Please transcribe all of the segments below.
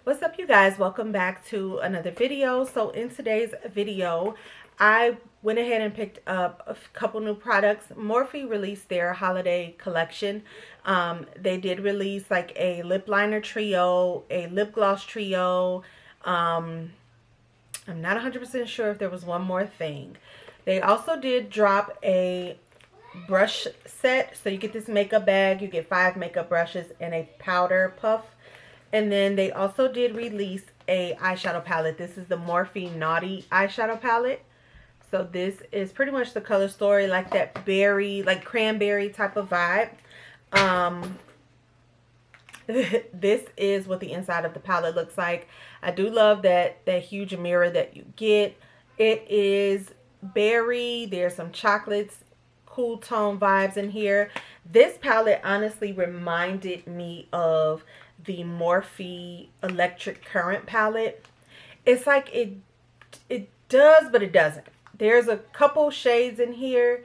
What's up, you guys? Welcome back to another video. So in today's video, I went ahead and picked up a couple new products. Morphe released their holiday collection. They did release like a lip liner trio, a lip gloss trio. I'm not 100% sure if there was one more thing. They also did drop a brush set. So you get this makeup bag, you get 5 makeup brushes and a powder puff. And then they also did release a eyeshadow palette. This is the Morphe Naughty eyeshadow palette. So this is pretty much the color story, like that berry, like cranberry type of vibe. This is what the inside of the palette looks like. I do love that huge mirror that you get. It is berry. There's some chocolates, cool tone vibes in here. This palette honestly reminded me of the Morphe Electric Current palette. It's like it does, but it doesn't. There's a couple shades in here,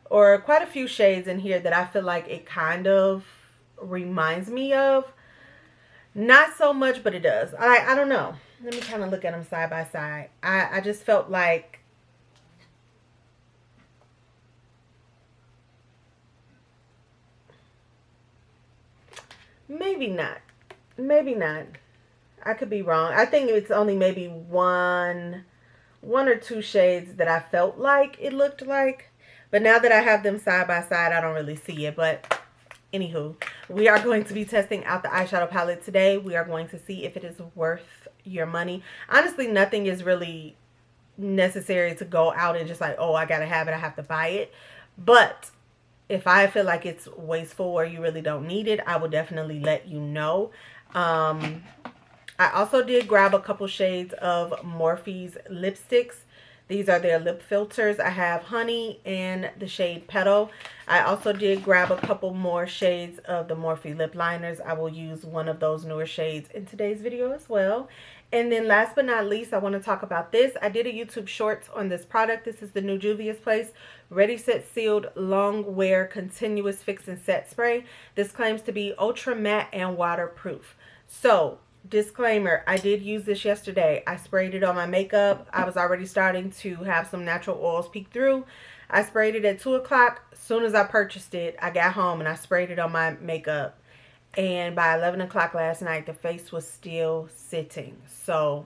or quite a few shades in here, that I feel like it kind of reminds me of. Not so much, but it does. I don't know. Let me kind of look at them side by side. I just felt like maybe not. Maybe not. I could be wrong. I think it's only maybe one or two shades that I felt like it looked like. But now that I have them side by side, I don't really see it. But anywho, we are going to be testing out the eyeshadow palette today. We are going to see if it is worth your money. Honestly, nothing is really necessary to go out and just like, oh, I gotta have it, I have to buy it. But if I feel like it's wasteful or you really don't need it, I will definitely let you know. I also did grab a couple shades of Morphe's lipsticks. These are their lip filters. I have Honey and the shade Petal. I also did grab a couple more shades of the Morphe lip liners. I will use one of those newer shades in today's video as well. And then last but not least, I want to talk about this. I did a YouTube shorts on this product. This is the new Juvia's Place Ready Set Sealed Long Wear Continuous Fix and Set Spray. This claims to be ultra matte and waterproof. So, disclaimer, I did use this yesterday. I sprayed it on my makeup. I was already starting to have some natural oils peek through. I sprayed it at 2 o'clock. As soon as I purchased it, I got home and I sprayed it on my makeup. And by 11 o'clock last night, the face was still sitting. So,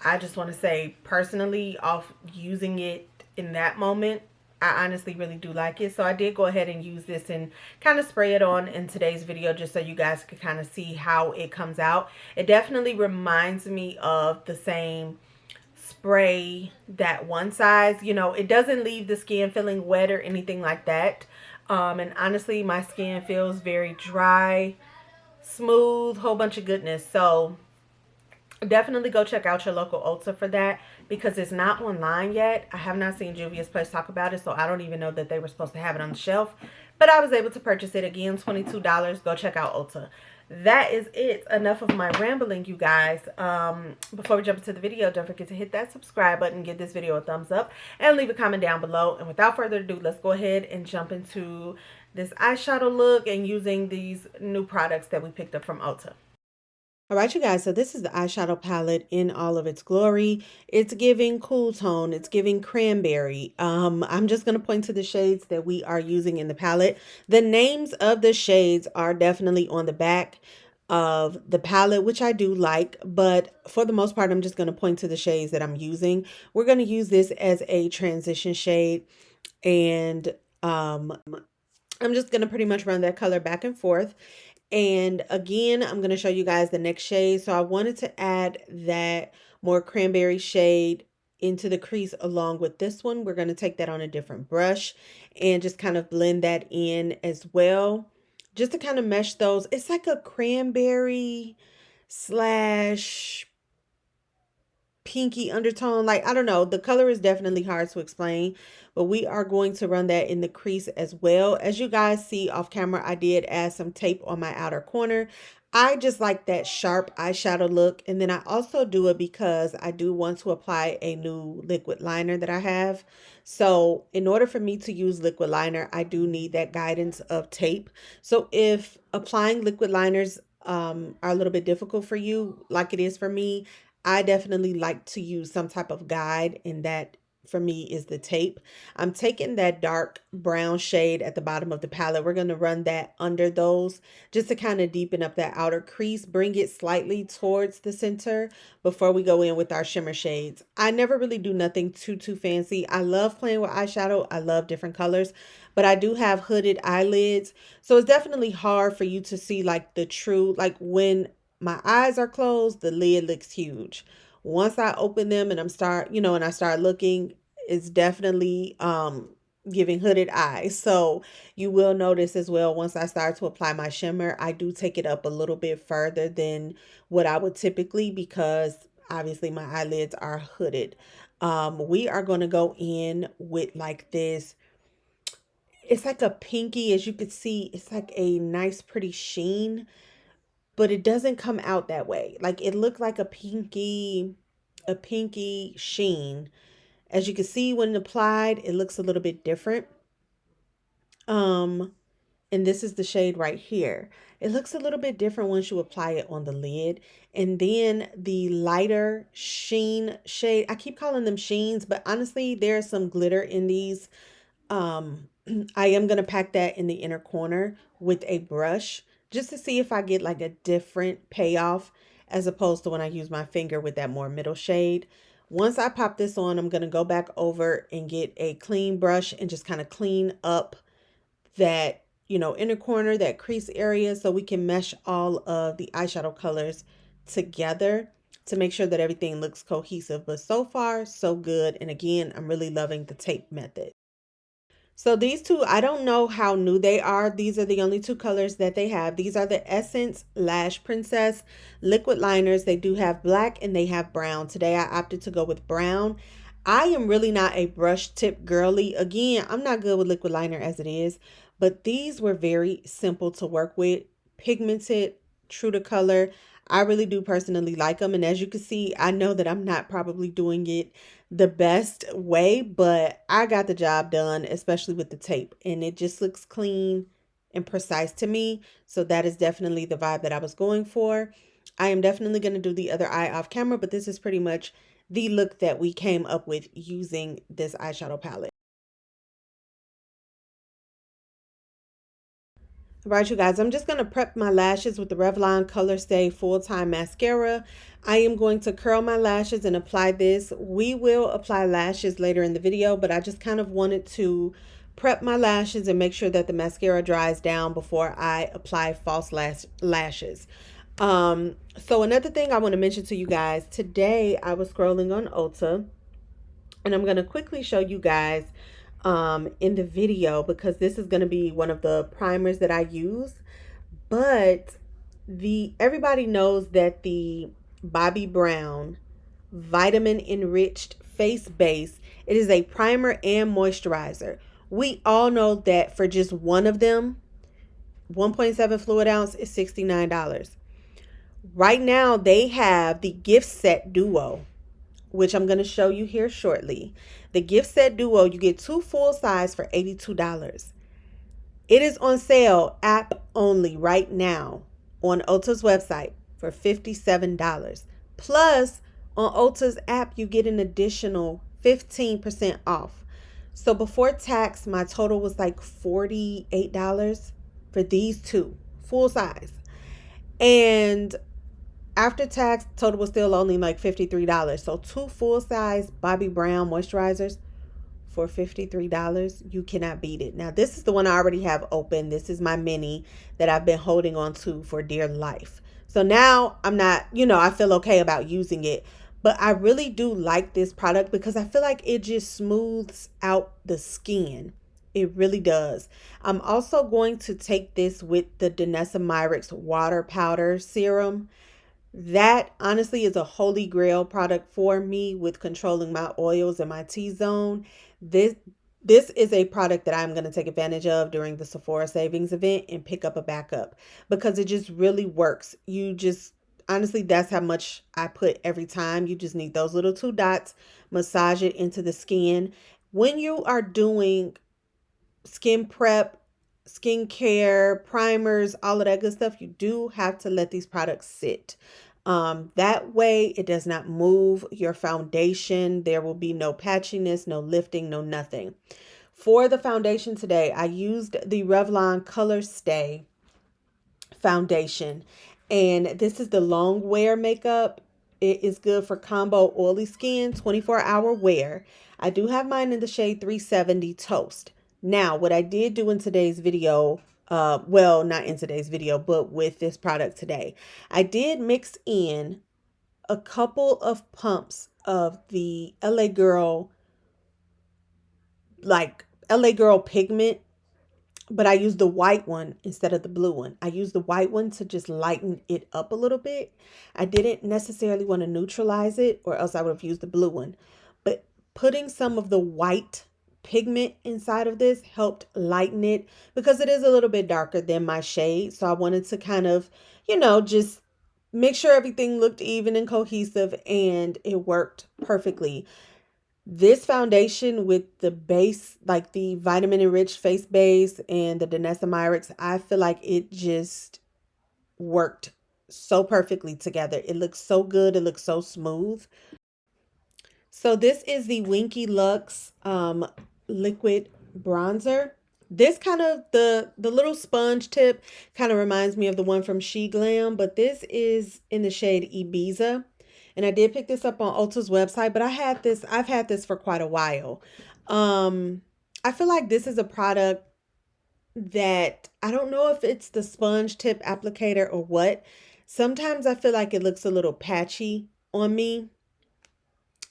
I just want to say, personally, off using it in that moment, I honestly really do like it. So I did go ahead and use this and kind of spray it on in today's video just so you guys could kind of see how it comes out. It definitely reminds me of the same spray, that one size. You know, it doesn't leave the skin feeling wet or anything like that. And honestly, my skin feels very dry, smooth, whole bunch of goodness. So definitely go check out your local Ulta for that, because it's not online yet. I have not seen Juvia's Place talk about it, so I don't even know that they were supposed to have it on the shelf. But I was able to purchase it. Again, $22. Go check out Ulta. That is it. Enough of my rambling, you guys. Before we jump into the video, don't forget to hit that subscribe button, give this video a thumbs up, and leave a comment down below. And without further ado, let's go ahead and jump into this eyeshadow look and using these new products that we picked up from Ulta. All right, you guys, so this is the eyeshadow palette in all of its glory. It's giving cool tone. It's giving cranberry. I'm just going to point to the shades that we are using in the palette. The names of the shades are definitely on the back of the palette, which I do like, but for the most part, I'm just going to point to the shades that I'm using. We're going to use this as a transition shade, and I'm just going to pretty much run that color back and forth. And again, I'm going to show you guys the next shade. So I wanted to add that more cranberry shade into the crease along with this one. We're going to take that on a different brush and just kind of blend that in as well, just to kind of mesh those. It's like a cranberry slash pinky undertone. Like, I don't know. The color is definitely hard to explain, but we are going to run that in the crease as well. As you guys see off camera, I did add some tape on my outer corner. I just like that sharp eyeshadow look. And then I also do it because I do want to apply a new liquid liner that I have. So in order for me to use liquid liner, I do need that guidance of tape. So if applying liquid liners are a little bit difficult for you, like it is for me, I definitely like to use some type of guide, and that for me is the tape. I'm taking that dark brown shade at the bottom of the palette. We're going to run that under those just to kind of deepen up that outer crease, bring it slightly towards the center before we go in with our shimmer shades. I never really do nothing too fancy. I love playing with eyeshadow. I love different colors, but I do have hooded eyelids. So it's definitely hard for you to see like the true, like when my eyes are closed, the lid looks huge. Once I open them and and I start looking, it's definitely giving hooded eyes. So you will notice as well, once I start to apply my shimmer, I do take it up a little bit further than what I would typically, because obviously my eyelids are hooded. We are going to go in with like this, it's like a pinky, as you could see, it's like a nice pretty sheen, but it doesn't come out that way. Like it looked like a pinky sheen. As you can see, when applied, it looks a little bit different. Um, and this is the shade right here. It looks a little bit different once you apply it on the lid. And then the lighter sheen shade, I keep calling them sheens, but honestly, there's some glitter in these. Um, I am going to pack that in the inner corner with a brush just to see if I get like a different payoff as opposed to when I use my finger with that more middle shade. Once I pop this on, I'm going to go back over and get a clean brush and just kind of clean up that, inner corner, that crease area, so we can mesh all of the eyeshadow colors together to make sure that everything looks cohesive. But so far, so good. And again, I'm really loving the tape method. So these two, I don't know how new they are. These are the only two colors that they have. These are the Essence Lash Princess liquid liners. They do have black and they have brown. Today I opted to go with brown. I am really not a brush tip girly. Again, I'm not good with liquid liner as it is, but these were very simple to work with, pigmented, true to color. I really do personally like them. And as you can see, I know that I'm not probably doing it the best way, but I got the job done, especially with the tape, and it just looks clean and precise to me. So that is definitely the vibe that I was going for. I am definitely going to do the other eye off camera, but this is pretty much the look that we came up with using this eyeshadow palette. Right, you guys, I'm just going to prep my lashes with the Revlon Color Stay Full-Time Mascara. I am going to curl my lashes and apply this. We will apply lashes later in the video, but I just kind of wanted to prep my lashes and make sure that the mascara dries down before I apply false lashes. So another thing I want to mention to you guys, today I was scrolling on Ulta, and I'm going to quickly show you guys in the video, because this is going to be one of the primers that I use. But everybody knows that the Bobbi Brown vitamin enriched face base, it is a primer and moisturizer. We all know that for just one of them, 1.7 fluid ounce is $69. Right now they have the gift set duo, which I'm going to show you here shortly. The gift set duo, you get 2 full size for $82. It is on sale, app only, right now on Ulta's website for $57. Plus, on Ulta's app, you get an additional 15% off. So before tax, my total was like $48 for these two full size. And after tax, total was still only like $53. So 2 full size Bobbi Brown moisturizers for $53. You cannot beat it. Now, this is the one I already have open. This is my mini that I've been holding on to for dear life. So now I'm not, I feel okay about using it. But I really do like this product because I feel like it just smooths out the skin. It really does. I'm also going to take this with the Danessa Myricks water powder serum. That honestly is a holy grail product for me with controlling my oils and my T-zone. This is a product that I'm going to take advantage of during the Sephora savings event and pick up a backup, because it just really works. Honestly, that's how much I put every time. You just need those little 2 dots, massage it into the skin. When you are doing skin prep, skincare, primers, all of that good stuff, you do have to let these products sit. That way it does not move your foundation. There will be no patchiness, no lifting, no nothing. For the foundation today, I used the Revlon Color Stay foundation. And this is the long wear makeup. It is good for combo oily skin, 24-hour wear. I do have mine in the shade 370 Toast. Now, what I did do in today's video, well, not in today's video, but with this product today, I did mix in a couple of pumps of the LA Girl, like LA Girl pigment, but I used the white one instead of the blue one. I used the white one to just lighten it up a little bit. I didn't necessarily want to neutralize it, or else I would have used the blue one. But putting some of the white pigment inside of this helped lighten it, because it is a little bit darker than my shade. So I wanted to kind of, just make sure everything looked even and cohesive, and it worked perfectly. This foundation with the base, like the vitamin enriched face base and the Danessa Myricks, I feel like it just worked so perfectly together. It looks so good. It looks so smooth. So this is the Winky Lux liquid bronzer. This kind of, the little sponge tip kind of reminds me of the one from She Glam, but this is in the shade Ibiza. And I did pick this up on Ulta's website, but I've had this for quite a while. I feel like this is a product that, I don't know if it's the sponge tip applicator or what. Sometimes I feel like it looks a little patchy on me,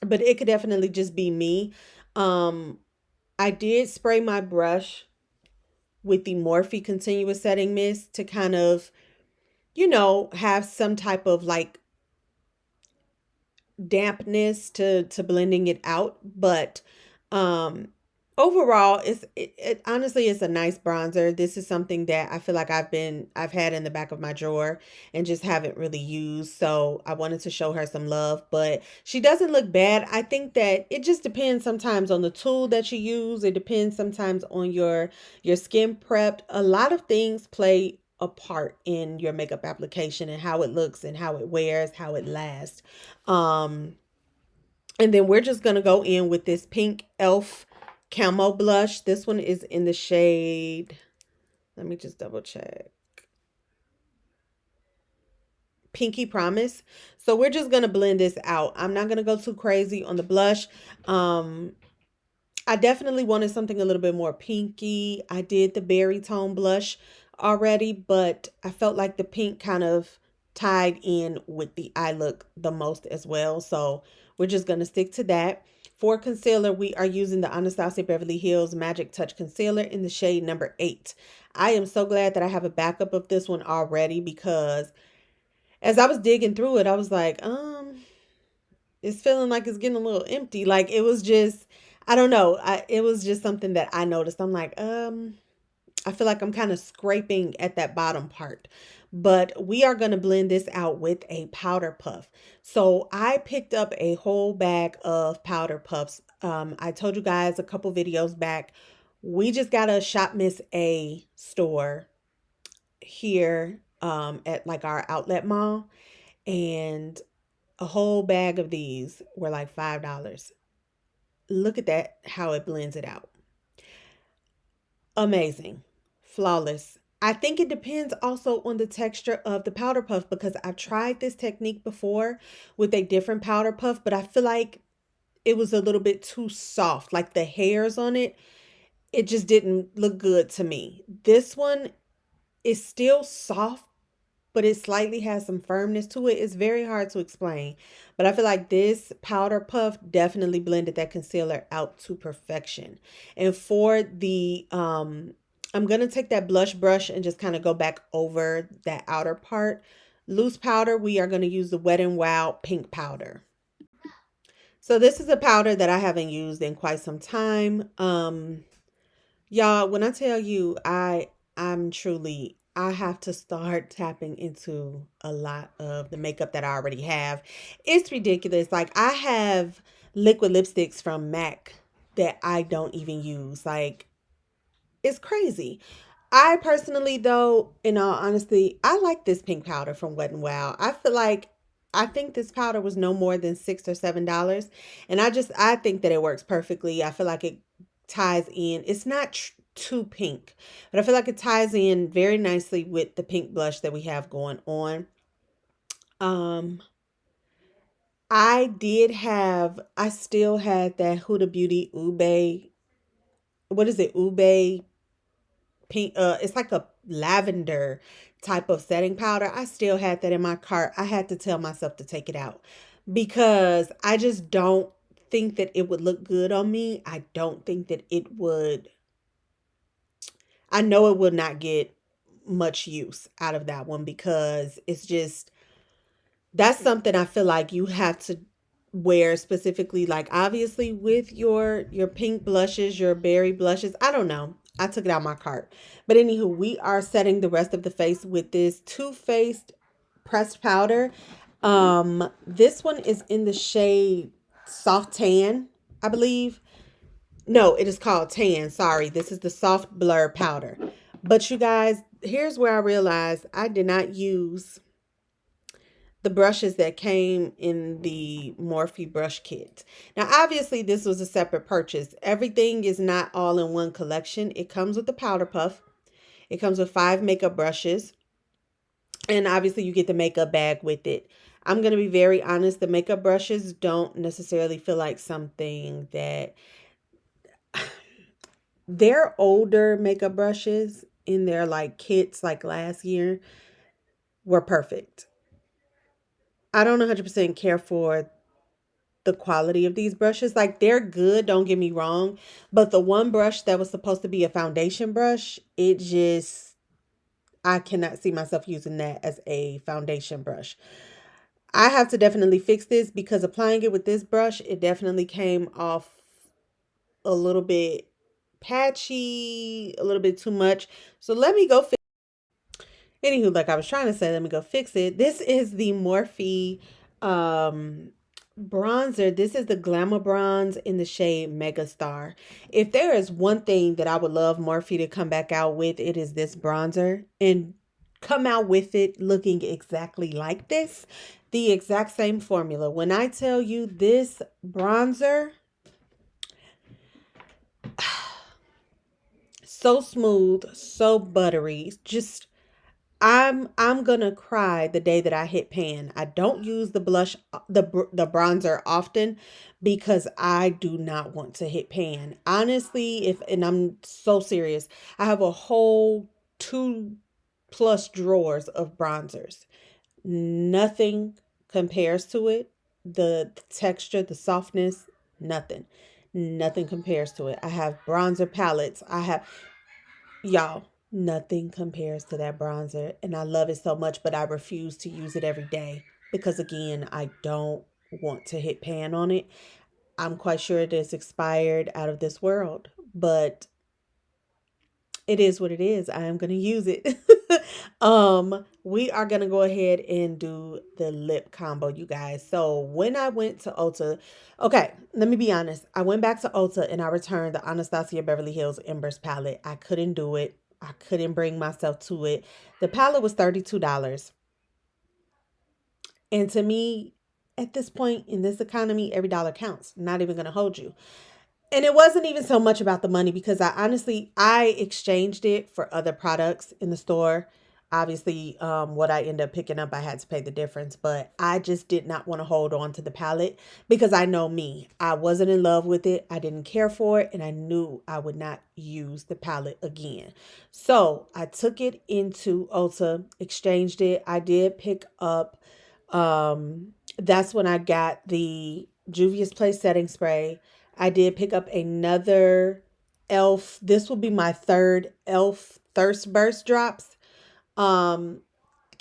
but it could definitely just be me. I did spray my brush with the Morphe Continuous Setting Mist to kind of, have some type of like dampness to blending it out. But overall, it honestly is a nice bronzer. This is something that I feel like I've had in the back of my drawer and just haven't really used, so I wanted to show her some love. But she doesn't look bad. I think that it just depends sometimes on the tool that you use. It depends sometimes on your skin prep. A lot of things play a part in your makeup application and how it looks and how it wears, how it lasts. And then we're just going to go in with this pink e.l.f. camo blush. This one is in the shade, let me just double check, Pinky Promise. So we're just going to blend this out. I'm not going to go too crazy on the blush. I definitely wanted something a little bit more pinky. I did the berry tone blush already, but I felt like the pink kind of tied in with the eye look the most as well. So we're just going to stick to that. For concealer, we are using the Anastasia Beverly Hills Magic Touch Concealer in the shade number 8. I am so glad that I have a backup of this one already, because as I was digging through it, I was like, it's feeling like it's getting a little empty. Like, it was just, I don't know. It was just something that I noticed. I'm like, I feel like I'm kind of scraping at that bottom part. But we are going to blend this out with a powder puff. So I picked up a whole bag of powder puffs. I told you guys a couple videos back, we just got a Shop Miss A store here at like our outlet mall. And a whole bag of these were like $5. Look at that, how it blends it out. Amazing. Flawless. I think it depends also on the texture of the powder puff, because I've tried this technique before with a different powder puff, but I feel like it was a little bit too soft. Like the hairs on it, it just didn't look good to me. This one is still soft, but it slightly has some firmness to it. It's very hard to explain, but I feel like this powder puff definitely blended that concealer out to perfection. And for the, I'm going to take that blush brush and just kind of go back over that outer part. Loose powder, we are going to use the Wet n Wild pink powder. So this is a powder that I haven't used in quite some time. Y'all, when I tell you I'm truly, I have to start tapping into a lot of the makeup that I already have. It's ridiculous. Like, I have liquid lipsticks from MAC that I don't even use. Like, it's crazy. I personally, though, in all honesty, I like this pink powder from Wet n Wild. I feel like I think this powder was no more than $6 or $7, and I think that it works perfectly. I feel like it ties in. It's not too pink, but I feel like it ties in very nicely with the pink blush that we have going on. Um, I still had that Huda Beauty Ube. What is it? Ube pink, it's like a lavender type of setting powder. I still had that in my cart. I had to tell myself to take it out because I just don't think that it would look good on me. I don't think that it would. I know it would not get much use out of that one because it's just, that's something I feel like you have to wear specifically, like obviously with your pink blushes, your berry blushes. I don't know, I took it out my cart. But anywho, we are setting the rest of the face with this Too Faced pressed powder. This one is in the shade Soft Tan, I believe. No, it is called Tan. Sorry, this is the Soft Blur powder. But you guys, here's where I realized I did not use the brushes that came in the Morphe brush kit. Now, obviously, this was a separate purchase. Everything is not all in one collection. It comes with the powder puff. It comes with 5 makeup brushes. And obviously, you get the makeup bag with it. I'm going to be very honest. The makeup brushes don't necessarily feel like something that... They're older makeup brushes in their like kits like last year were perfect. I don't 100% care for the quality of these brushes. Like, they're good, don't get me wrong, but the one brush that was supposed to be a foundation brush, it just, I cannot see myself using that as a foundation brush. I have to definitely fix this because applying it with this brush, it definitely came off a little bit patchy, a little bit too much. So let me go fix. Anywho, like I was trying to say, let me go fix it. This is the Morphe bronzer. This is the Glamour Bronze in the shade Megastar. If there is one thing that I would love Morphe to come back out with, it is this bronzer, and come out with it looking exactly like this. The exact same formula. When I tell you this bronzer, so smooth, so buttery, just I'm gonna cry the day that I hit pan. I don't use the blush, the bronzer often because I do not want to hit pan. Honestly, if, and I'm so serious, I have a whole 2+ drawers of bronzers. Nothing compares to it. The texture, the softness, nothing. Nothing compares to it. I have bronzer palettes. I have, y'all, nothing compares to that bronzer, and I love it so much, but I refuse to use it every day because, again, I don't want to hit pan on it. I'm quite sure it is expired out of this world, but it is what it is. I am going to use it. We are going to go ahead and do the lip combo, you guys. So when I went to Ulta, okay, let me be honest. I went back to Ulta and I returned the Anastasia Beverly Hills Embers palette. I couldn't do it. I couldn't bring myself to it. The palette was $32. And to me, at this point in this economy, every dollar counts. Not even going to hold you. And it wasn't even so much about the money because I exchanged it for other products in the store. Obviously, what I ended up picking up, I had to pay the difference, but I just did not want to hold on to the palette because I know me. I wasn't in love with it. I didn't care for it, and I knew I would not use the palette again. So I took it into Ulta, exchanged it. I did pick up, that's when I got the Juvia's Place setting spray. I did pick up another e.l.f. This will be my third e.l.f. Thirst Burst drops. Kind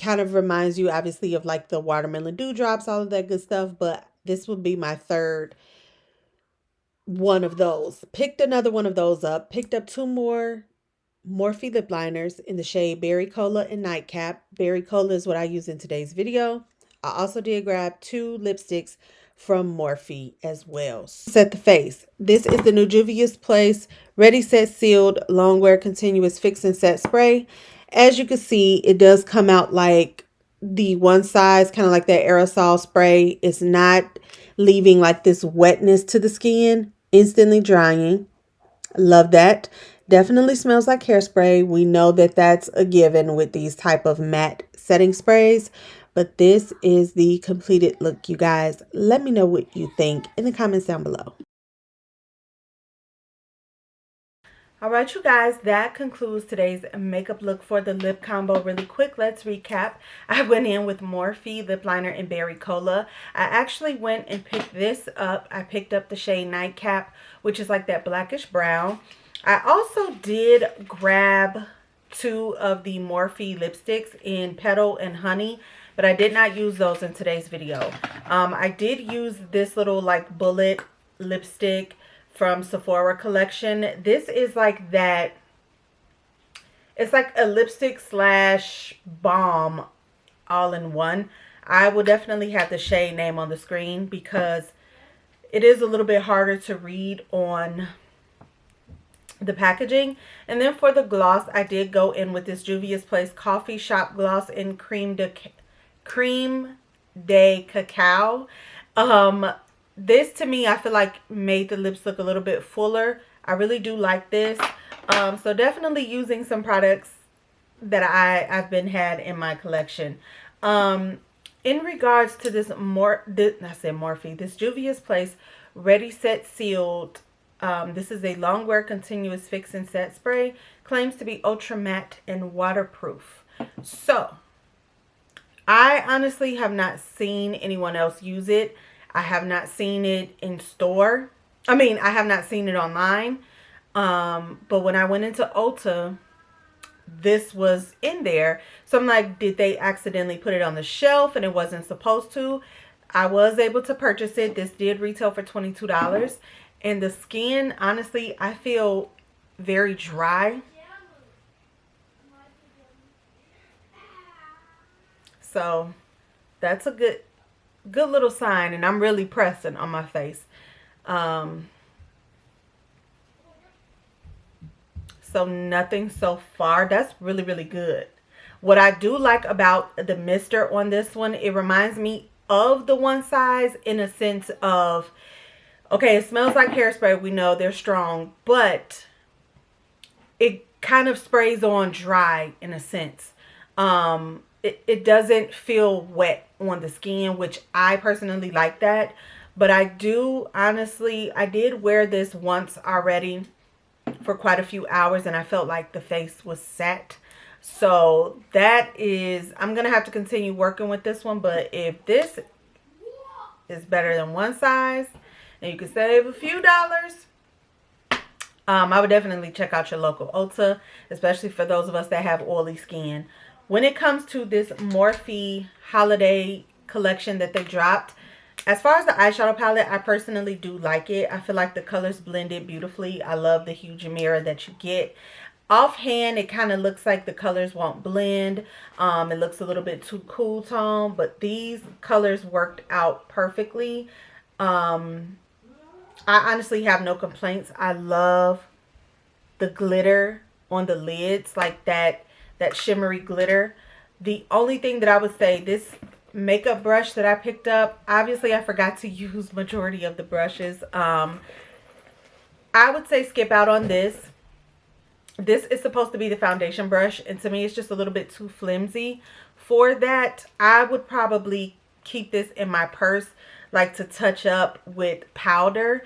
of reminds you obviously of like the watermelon dewdrops, all of that good stuff, but this will be my third one of those. Picked another one of those up. Picked up 2 more Morphe lip liners in the shade Berry Cola and Nightcap. Berry Cola is what I use in today's video. I also did grab 2 lipsticks from Morphe as well. Set the face. This is the new Juvia's Place Ready Set Sealed Longwear Continuous Fix and Set Spray. As you can see, it does come out like the one size, kind of like that aerosol spray. It's not leaving like this wetness to the skin, instantly drying. Love that. Definitely smells like hairspray. We know that that's a given with these type of matte setting sprays. But this is the completed look, you guys. Let me know what you think in the comments down below. Alright, you guys, that concludes today's makeup look for the lip combo. Really quick, let's recap. I went in with Morphe lip liner in Berry Cola. I actually went and picked this up. I picked up the shade Nightcap, which is like that blackish brown. I also did grab 2 of the Morphe lipsticks in Petal and Honey, but I did not use those in today's video. I did use this little like bullet lipstick from Sephora collection. This is like that, it's like a lipstick slash balm all in one. I will definitely have the shade name on the screen because it is a little bit harder to read on the packaging. And then for the gloss, I did go in with this Juvia's Place Coffee Shop Gloss in Cream de Cacao. This to me, I feel like made the lips look a little bit fuller. I really do like this. So definitely using some products that I've been had in my collection. In regards to this Morphe, this Juvia's Place Ready Set Sealed. This is a Longwear Continuous Fix and Set Spray. Claims to be ultra matte and waterproof. So I honestly have not seen anyone else use it. I have not seen it in store. I mean, I have not seen it online. But when I went into Ulta, this was in there. So I'm like, did they accidentally put it on the shelf and it wasn't supposed to? I was able to purchase it. This did retail for $22. And the skin, honestly, I feel very dry. So that's a good little sign, and I'm really pressing on my face. So nothing so far. That's really, really good. What I do like about the mister on this one, it reminds me of the one size in a sense of, okay, it smells like hairspray. We know they're strong, but it kind of sprays on dry in a sense. It doesn't feel wet on the skin, which I personally like that. But I do, honestly, I did wear this once already for quite a few hours, and I felt like the face was set. So that is, I'm going to have to continue working with this one. But if this is better than one size, and you can save a few dollars, I would definitely check out your local Ulta, especially for those of us that have oily skin. When it comes to this Morphe holiday collection that they dropped, as far as the eyeshadow palette, I personally do like it. I feel like the colors blended beautifully. I love the huge mirror that you get. Offhand, it kind of looks like the colors won't blend. It looks a little bit too cool tone, but these colors worked out perfectly. I honestly have no complaints. I love the glitter on the lids, like that shimmery glitter. The only thing that I would say, this makeup brush that I picked up, obviously I forgot to use majority of the brushes. I would say skip out on this. This is supposed to be the foundation brush, and to me it's just a little bit too flimsy for that. I would probably keep this in my purse, like to touch up with powder.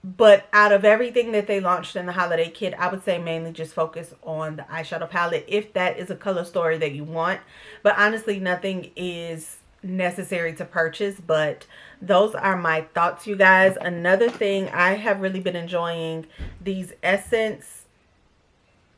But out of everything that they launched in the holiday kit, I would say mainly just focus on the eyeshadow palette if that is a color story that you want. But honestly, nothing is necessary to purchase. But those are my thoughts, you guys. Another thing, I have really been enjoying these Essence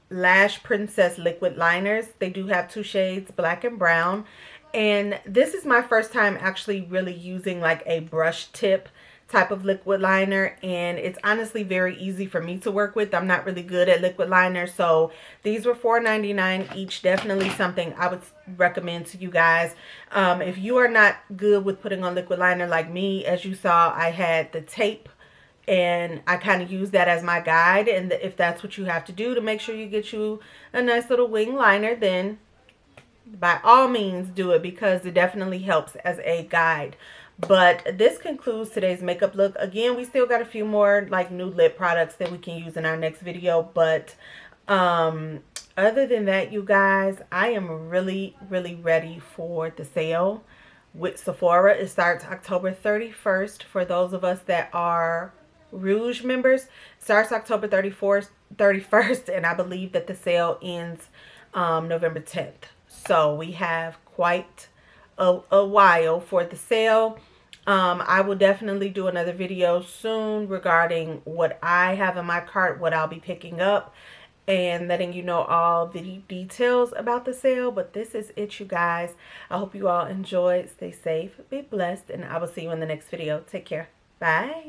Lash Princess liquid liners. They do have 2 shades, black and brown. And this is my first time actually really using like a brush tip type of liquid liner, and it's honestly very easy for me to work with. I'm not really good at liquid liner, so these were $4.99 each. Definitely something I would recommend to you guys. If you are not good with putting on liquid liner like me, as you saw, I had the tape and I kind of use that as my guide, and if that's what you have to do to make sure you get you a nice little wing liner, then by all means do it, because it definitely helps as a guide. But this concludes today's makeup look. Again, we still got a few more like new lip products that we can use in our next video, but other than that, you guys, I am really ready for the sale with Sephora. It starts October 31st for those of us that are Rouge members. It starts October 31st, and I believe that the sale ends November 10th. So we have quite a while for the sale. I will definitely do another video soon regarding what I have in my cart, what I'll be picking up, and letting you know all the details about the sale. But this is it, you guys. I hope you all enjoyed. Stay safe, be blessed, and I will see you in the next video. Take care. Bye.